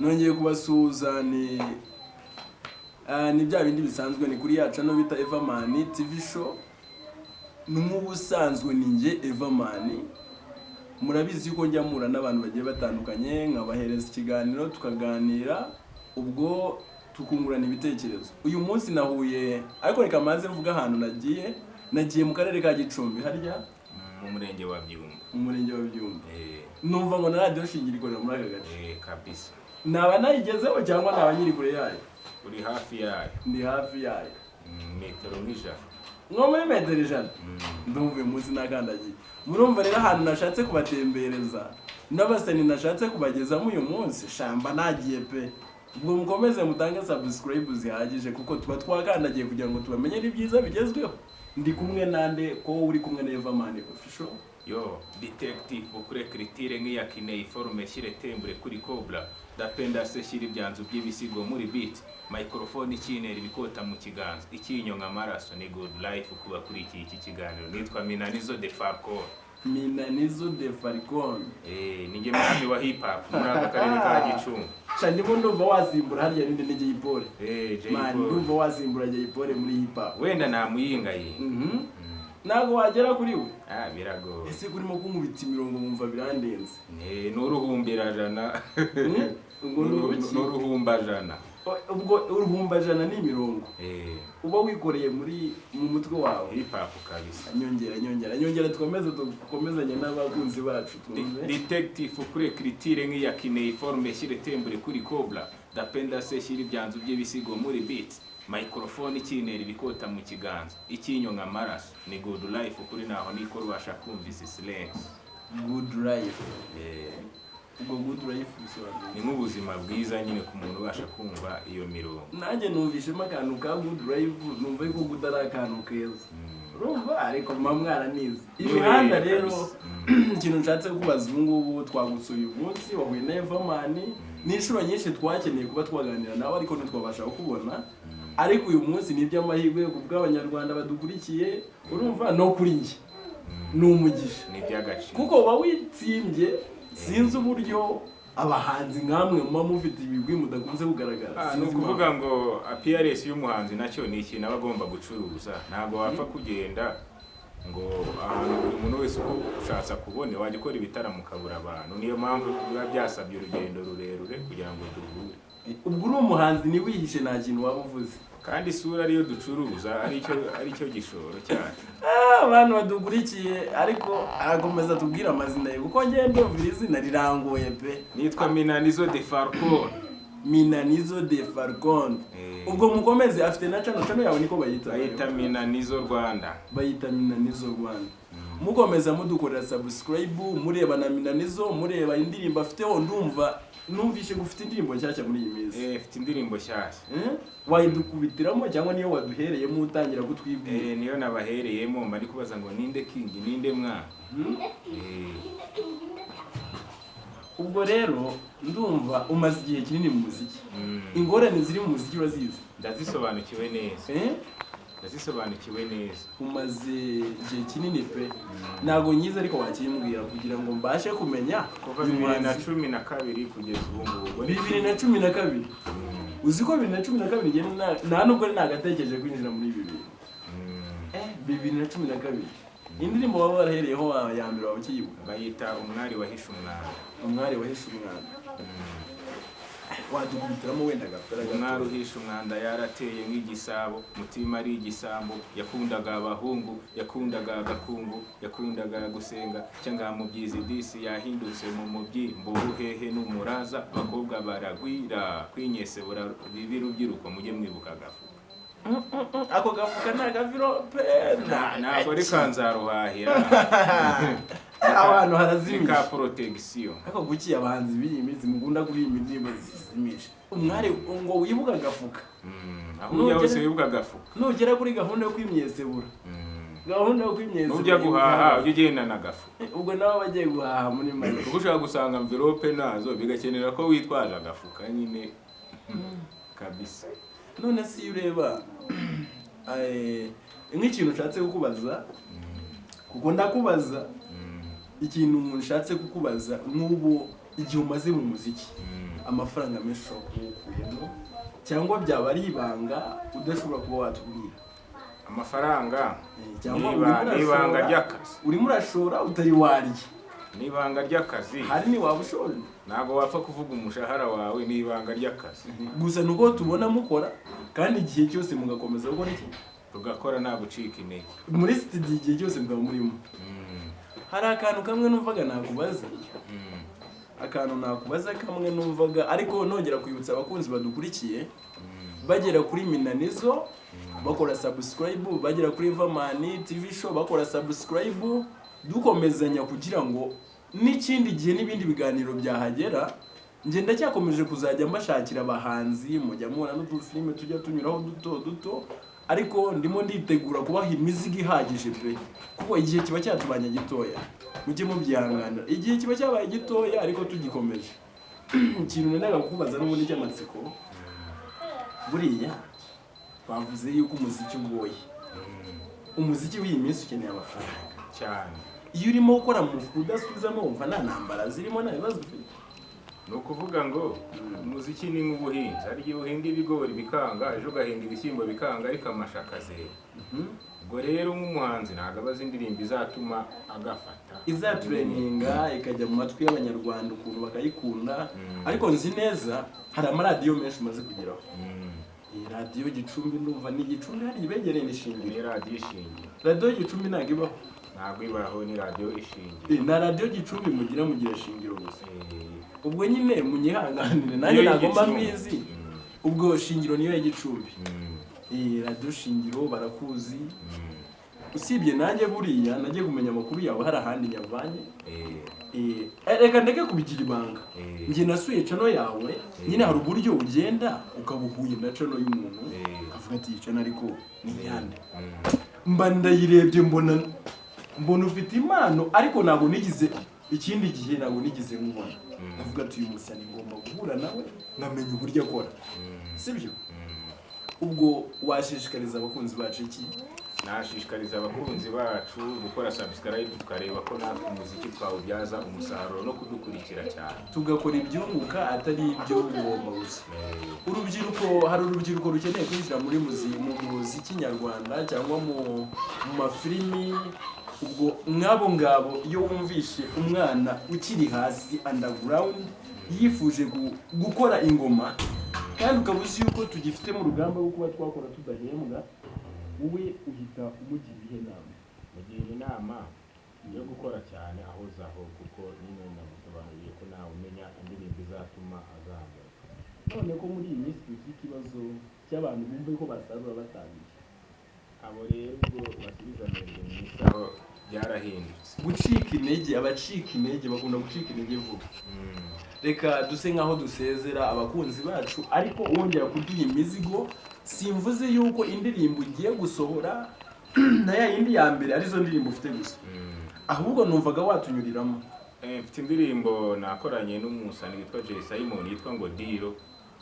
nongeye kubasuhuza ni bya bindi bisanzwe ni kuri yacu no bita Everman TV show. N'umubusanzwe ninjye Everman. Murabizi yuko njya mura n'abantu bagiye batandukanye nkabahereza ikiganiro tukaganira ubwo tukungurana ibitekerezo. Uyu munsi nahuye ariko reka maze mvuga ahantu nagiye mu karere ka Gicumbi harya mu murenge wa Byumba. Mu murenge wa Byumba. Numva ngo na radio shingirikorera muri aka gace. Kabisa. Naba nayigezeho cyangwa naba nyiri kure yayo? Uri hafi yayo. Ndi hafi yayo. Metero nk'ijana. Nko muri metero ijana. Ndumva uyu munsi nakandagiye. Murumva rero ahantu nashatse kubatembereza n'abasani nashatse kubagezamo uyu munsi shamba nagiye pe. Ubwo mukomeze mutange subscribe zihagije kuko tuba twakandagiye kugira ngo tubamenye ibyiza bigezweho. Ndi kumwe nande ko uri kumwe na Everman official. Yo, detective ukure kritire nk'iya kineiforme shyire tembure kuri Cobra. Dapenda se shyira ibyanzu by'ibisigo muri beat. Microphone ikinera ibikota mu kiganza. Ikinyo nk'amaraso ni good life kuba kuri iki kiganiro. Nitwa Minanizo de Falcon. Minanizo de Falcon. Ninge mwami wa hip hop muri aka karere ka Gicumbi. Ndimo ndumva wasimbura harya ninde nije Jaypole. Jaypole. Ndumva wasimbura Jaypole muri hip hop. Wenda namuyinga ye. Nago wagera kuri we. Birago. Ese kurimo kunkubita imirongo mumva birandenze. N'uruhumbira jana. Ngo n'uruhumba jana. Ubwo uruhumba jana ni imirongo. Uba wikoreye mu mutwe wawe. Hip hop kabisa. Nyongera tukomezanye n'abakunzi bacu twumve. Detective ukure kritire nk'iya kineiforme shyire tembure kuri Cobra. Dapenda se shyira ibyanzu by'ibisigo muri beat. Microphone ikinera ibikota mu kiganza. Ikinyo nk'amaraso ni good life kuri naho niko rubasha kumvisa slang. Good life. Ubwo good life bisobanura ni nk'ubuzima bwiza nyine ku muntu ubasha kumva iyo mirongo. Nanjye numvishemo akantu ka good life numva yuko good ari akantu keza. Urumva ariko mwana nize. Imihanda rero ikintu nshatse kubaza ubu ngubu twagusuye uyu munsi wahuye na Everman n'inshuro nyinshi twakeneye kuba twaganira nawe ariko ntitwabasha kubona. Ariko uyu munsi ni iby'amahirwe ku bw'abanyarwanda badukurikiye urumva no kuri njye n'umugisha ni by'agaciro kuko bawitsimbye sinzi uburyo abahanzi nkamwe muma mufite ibigwi mudakunze kugaragara. No kuvuga ngo appearance y'umuhanzi nacyo ni ikintu abagomba gucuruza ntago wapfa kugenda ngo ahantu buri muntu wese uko ushatse kubone wajya ukora ibitaramo kabura abantu. Niyo mpamvu biba byasabye urugendo rurerure kugira ngo duhure. Ubwo uri umuhanzi ni wihishe nta kintu waba uvuze kandi isura ariyo ducuruza aricyo gishoro cyacu. Abantu badukurikiye ariko arakomeza tubwira amazina ye kuko ngende ndumva izina rirangoye pe. Nitwa Minanizo de Falcon. Minanizo de Falcon. Ubwo mukomeze afite na channel yawe niko bayita. Bayita Minanizo Rwanda. Bayita Minanizo Rwanda. Mukomeza mudukorera subscribe mureba na Minanizo mureba indirimbo afiteho numvishe gufite indirimbo nshyashya muri iyi minsi. Afite indirimbo nshyashya. Wayidukubitiramo cyangwa niyo waduhereyemo utangira gutwibwira? Niyo nabahereyemo mari kubaza ngo ninde king ninde mwana. Ubwo rero ndumva umaze igihe kinini mu muziki. Ingorane ziri mu muziki urazizi? Ndazisobanukiwe neza. Umaze igihe kinini pe. Nago nyiza ariko wakimbwira kugira ngo mbashe kumenya kuva 2012 kugeza ubu ngubu. 2012. Uzi ko 2012 ngene nta nubwo nagatekereje kwinjira muri ibi bintu. 2012. Indirimbo baba barahereyeho ya mbere wawe kiyibuka? Bayita umwari wahishe umwana. Umwari wahishe umwana. Wadukubitiramo wenda gapera gato. Umwari uhishe umwanda yarateye nk'igisabo, mutima ari igisambo, yakundaga abahungu, yakundaga agakungu, yakundaga gusenga, cyangwa mu byizi disi yahindutse mu mubyimbo uhehe n'umuraza, abakobwa baragwira, kwinyesebura bibirubyiruko mujye mwibuka gafu. Ako gafuka nta gavirope ntabwo ari kanzaruhahira. Abantu harazimije ka protection. Ako guki abahanzi b'iyi minsi mugunda kuri iyi ndirimbo zizimisha. Umwari ngo wibuka gafuka. Aho yose wibuka gafuka. Nugera kuri gahunda yo kwimyesebura. Gahunda yo kwimyesebura. Ujya guhaha ujye ugenda na gafu. Ubwo nawe bagiye guhaha muri make. Kuko ushaka gusanga envelope nazo bigakenera ko witwaje agafuka nyine. Kabisa. None si ureba nk'ikintu nshatse kukubaza kuko ndakubaza ikintu nshatse kukubaza nk'ubu igihe umaze mu muziki amafaranga menshi ushobora kuwukuyemo cyangwa byaba ari ibanga udashobora kuba watubwira amafaranga cyangwa n'ibanga ry'akazi urimo urashora utari warya n'ibanga ry'akazi hari ni waba ushora ntabwo wapfa kuvuga umushahara wawe n'ibanga ry'akazi gusa nuko tubona mukora kandi igihe cyose mugakomeza gukora iki tugakora nta gucika intege muri studio igihe cyose mukaba murimo hari akantu kamwe numvaga nakubaza kamwe numvaga ariko nongera kwibutsa abakunzi badukurikiye bagera kuri Minanizo bakora subscribe bagera kuri Vamani TV show bakora subscribe dukomezanya kugira ngo n'ikindi gihe n'ibindi biganiro byahagera nge ndacyakomeje kuzajya mbashakira abahanzi mujya mubona n'udufilime tujya tunyuraho duto ariko ndimo nditegura kubaha imizigo ihagije pe kuko igihe kiba cyatubanye gitoya mujye mubyihangana igihe kiba cyabaye gitoya ariko tugikomeje ikintu nendaga kukubaza n'ubundi cy'amatsiko buriya bavuze yuko umuziki ugoye umuziki w'iyi minsi ukeneye amafaranga cyane iyo urimo gukora mu mufuka udasubizamo wumva nta ntambara zirimo nta bibazo ufite ni ukuvuga ngo umuziki ni nk'ubuhinzi hari igihe uhinga ibigori bikanga ejo ugahinga ibishyimbo bikanga ariko amashaka azera ubwo rero nk'umuhanzi ntabwo aba azi indirimbo izatuma agafata izatureninga ikajya mu matwi y'abanyarwanda ukuntu bakayikunda ariko nzi neza hari amaradiyo menshi umaze kugeraho iyi radiyo Gicumbi ndumva ni Gicumbi hari ibegereye n'ishingiro ni radiyo ishingiro radiyo Gicumbi ntabwo ibaho ntabwo ibaho ni radiyo ishingiro na radiyo Gicumbi mugira shingiro gusa ubwo nyine munyihanganire nanjye nagomba mbizi ubwo shingiro niyo ya Gicumbi radiyo shingiro barakuzi usibye nanjye buriya nagiye kumenya amakuru yawe hari ahandi nyavanye reka ndeke kubigira ibanga njye nasuye chano yawe nyine hari uburyo ugenda ukabuhuye na chano y'umuntu avuga ati chano ariko ni yande mba ndayirebye mbona ufite impano ariko ntabwo nigize ikindi gihe ntabwo nigize nkubona avuga ati uyu musani ngomba guhura nawe nkamenya uburyo akora sibyo ubwo washishikariza abakunzi bacu iki nashishikariza abakunzi bacu gukora subscribe tukareba ko natwe umuziki twawubyaza umusaruro no kudukurikira cyane tugakora ibyunguka atari ibyo ngomba gusa urubyiruko hari urubyiruko rukeneye kwinjira muri muziki nyarwanda cyangwa mu mafilimi ubwo ngabo iyo wumvishe umwana ukiri hasi underground yifuje gukora ingoma kandi ukaba uzi yuko tugifite mu rugamba rwo kuba twakora tudahembwa wowe uhita umugira inama mugira inama yo gukora cyane aho zaho kuko nyine namusobanuriye ko nawe umenya indirimbo izatuma azamuka none ko muri iyi minsi dufite ikibazo cy'abantu bumva ko basarura batangiye abo rero ubwo basubiza amerwe mu isaho byarahindutse gucika intege abacika intege bakunda gucika intege vuba reka duse nkaho dusezera abakunzi bacu ariko wongera kuduha imizigo simvuze yuko indirimbo ugiye gusohora na ya yindi ya mbere arizo ndirimbo ufite gusa ahubwo numvaga watunyuriramo mfite indirimbo nakoranye n'umusani witwa Jay Simon yitwa ngo Diro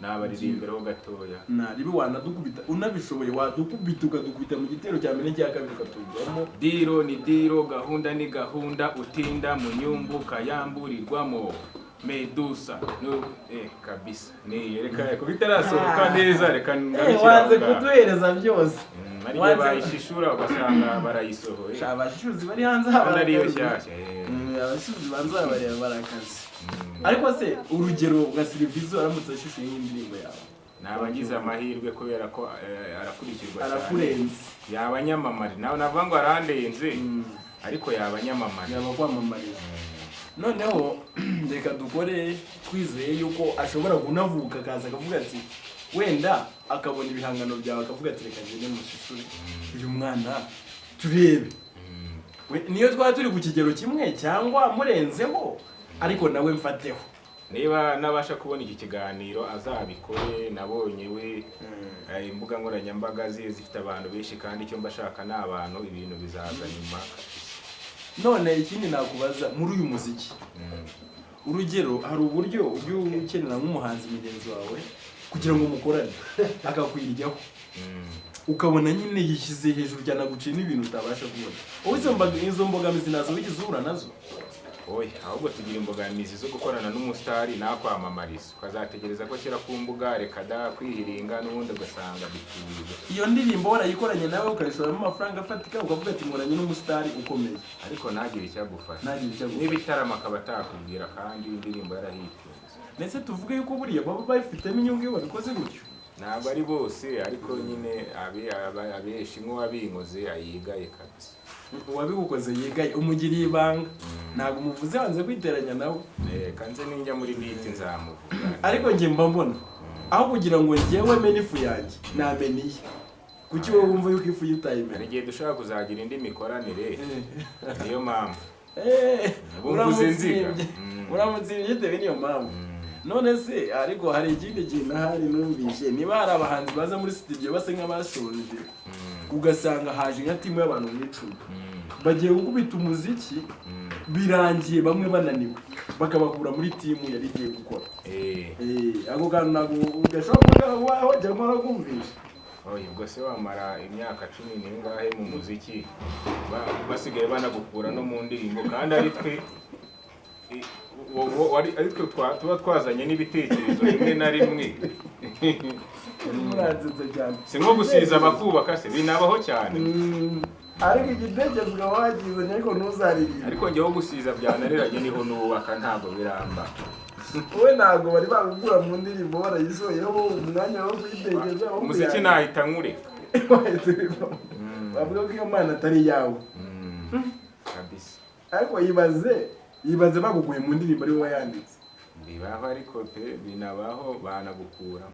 nabaririmbiraho gatoya naribi wanadukubita unabishoboye wadukubita ukadukubita mu gitero cya mbere cya kabiri ukatujyamo Diro ni Diro gahunda ni gahunda utinda mu nyumbu kayamburirwamo Medusa no kabisa ni reka kubitarasohoka neza reka ngabikira wanze kuduhereza byose ariye bayishishura ugasanga barayisohoye abashuzi bari hanze abariyo cyashye abashuzi banza bari barakazi ariko se urugero ugasirivizo aramutse ashushuye indirimbo yawe nabagize amahirwe kubera ko arakurikirwa cyane arakurenze yabanyamamari nawe navuga ngo arandenze ariko yabanyamamari yabakwamamariza noneho reka dukore twizeye yuko ashobora kunavuka akaza akavuga ati wenda akabona ibihangano byawe akavuga ati reka ngende mushishure uyu mwana turebe niyo twaba turi ku kigero kimwe cyangwa murenzeho ariko nawe mfateho niba nabasha kubona iki kiganiro azabikore nabonye we imbuga nkoranyambaga zifite abantu benshi kandi icyo mbashaka ni abantu ibintu bizaza nyuma none ikindi nakubaza muri uyu muziki urugero hari uburyo ujya ukenera nk'umuhanzi mugenzi wawe kugira ngo mukorane akakwiryaho ukabona nyine yishyize hejuru cyane aguciye n'ibintu utabasha kubona wowe izo mbogamizi nazo wigeze uhura nazo oya ahubwo tugira imbogamizi zo gukorana n'umusitari nakwamamariza ukazategereza ko ashyira ku mbuga reka da kwihiringa n'ubundi ugasanga bipfuye. Iyo ndirimbo warayikoranye nawe ukayishoramo amafaranga afatika ukavuga ati nkoranye n'umusitari ukomeye ariko ntagire icyo agufasha ntagire n'ibitaramo akaba atakubwira kandi indirimbo yarahitunze. ndetse tuvuge yuko buriya baba babifitemo inyungu iyo babikoze gutyo. Ntabwo ari bose ariko nyine abenshi nk'uwabinkoze ayigaye kabisa. Uwabigukoze yigaye umugiriye ibanga ntabwo umuvuze wanze kwiteranya nawe. Kanze ninjya muri beat nzamuvuga. Ariko njye mba mbona aho kugira ngo njyewe mene ifu yanjye nameniye kuki wowe wumva yuko ifu yutayimena. Igihe dushaka kuzagira indi mikoranire niyo mpamvu uramutsindye bitewe niyo mpamvu. None se ariko hari ikindi kintu ahari numvishe niba hari abahanzi baza muri studio base nk'abashonje ugasanga haje nka timu y'abantu mw'icumi bagiye gukubita umuziki birangiye bamwe bananiwe bakabakura muri timu yari igiye gukora. Ako kantu ntabwo ugashobora kubaho cyangwa urakumvisha. Ubwo se wamara imyaka 10 n'ingahe mu muziki basigaye banagukura no mu ndirimbo kandi ari twe tuba twazanye n'ibitekerezo rimwe na rimwe. Si nko gusiza abakubaka se binabaho cyane. Ariko igitekerezo ukaba wagizanye ariko ntuzaririmbe. Ariko njyewe gusiza byananiranye niho nubaka ntabwo biramba. Wowe ntabwo bari bagukura mu ndirimbo barayisoyeho umwanya wo kuyitekereza. Umuziki nahita nkureka. Bavuga ko iyo mana atari yawe. Kabisa. Ariko yibaze bagukuye mu ndirimbo ari wowe yanditse. Bibaho ariko pe binabaho banagukura.